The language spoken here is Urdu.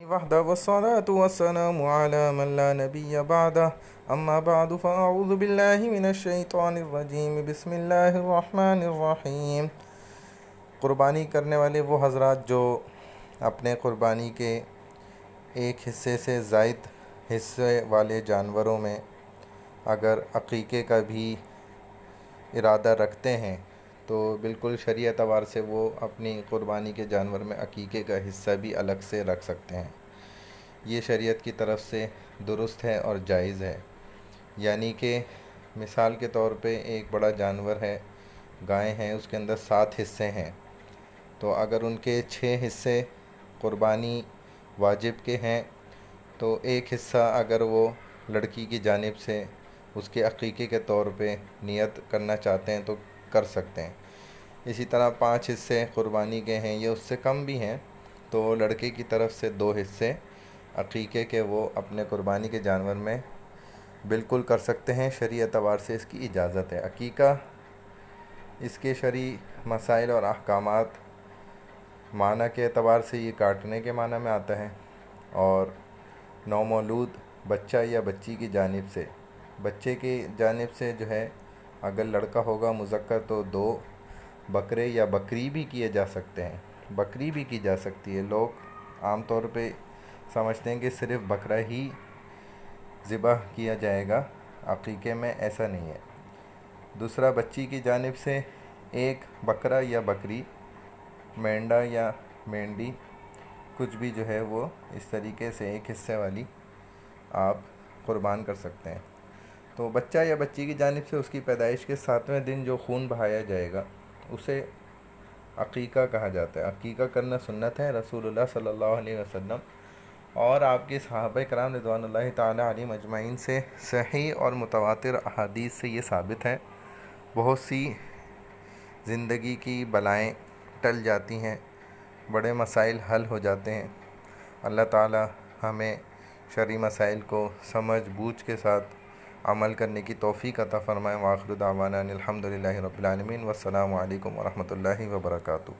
وحده والصلاة والسلام على من لا نبي بعده اما بعد فاعوذ باللہ من الشیطان الرجیم بسم اللہ الرحمن الرحیم۔ قربانی کرنے والے وہ حضرات جو اپنے قربانی کے ایک حصے سے زائد حصے والے جانوروں میں اگر عقیقے کا بھی ارادہ رکھتے ہیں تو بالکل شرعی اعتبار سے وہ اپنی قربانی کے جانور میں عقیقے کا حصہ بھی الگ سے رکھ سکتے ہیں۔ یہ شریعت کی طرف سے درست ہے اور جائز ہے۔ یعنی کہ مثال کے طور پہ ایک بڑا جانور ہے، گائے ہیں، اس کے اندر 7 حصے ہیں، تو اگر ان کے 6 حصے قربانی واجب کے ہیں تو ایک حصہ اگر وہ لڑکی کی جانب سے اس کے عقیقے کے طور پہ نیت کرنا چاہتے ہیں تو کر سکتے ہیں۔ اسی طرح 5 حصے قربانی کے ہیں، یہ اس سے کم بھی ہیں، تو لڑکے کی طرف سے 2 حصے عقیقے کے وہ اپنے قربانی کے جانور میں بالکل کر سکتے ہیں۔ شرعی اعتبار سے اس کی اجازت ہے۔ عقیقہ اس کے شرعی مسائل اور احکامات معنی کے اعتبار سے یہ کاٹنے کے معنی میں آتا ہے، اور نومولود بچہ یا بچی کی جانب سے، بچے کی جانب سے جو ہے اگر لڑکا ہوگا مذکر تو 2 بکرے یا بکری بھی کیے جا سکتے ہیں، بکری بھی کی جا سکتی ہے۔ لوگ عام طور پہ سمجھتے ہیں کہ صرف بکرا ہی ذبح کیا جائے گا، عقیقے میں ایسا نہیں ہے۔ دوسرا بچی کی جانب سے ایک بکرا یا بکری، مینڈا یا مینڈی، کچھ بھی جو ہے وہ اس طریقے سے ایک حصے والی آپ قربان کر سکتے ہیں۔ تو بچہ یا بچی کی جانب سے اس کی پیدائش کے 7ویں دن جو خون بہایا جائے گا اسے عقیقہ کہا جاتا ہے۔ عقیقہ کرنا سنت ہے۔ رسول اللہ صلی اللہ علیہ وسلم اور آپ کے صحابہ کرام رضوان اللہ تعالی علیہم اجمعین سے صحیح اور متواتر احادیث سے یہ ثابت ہے۔ بہت سی زندگی کی بلائیں ٹل جاتی ہیں، بڑے مسائل حل ہو جاتے ہیں۔ اللہ تعالی ہمیں شرعی مسائل کو سمجھ بوجھ کے ساتھ عمل کرنے کی توفیق عطا فرمائے۔ وآخر دعوانا الحمدللہ رب العالمین، والسلام علیکم ورحمۃ اللہ وبرکاتہ۔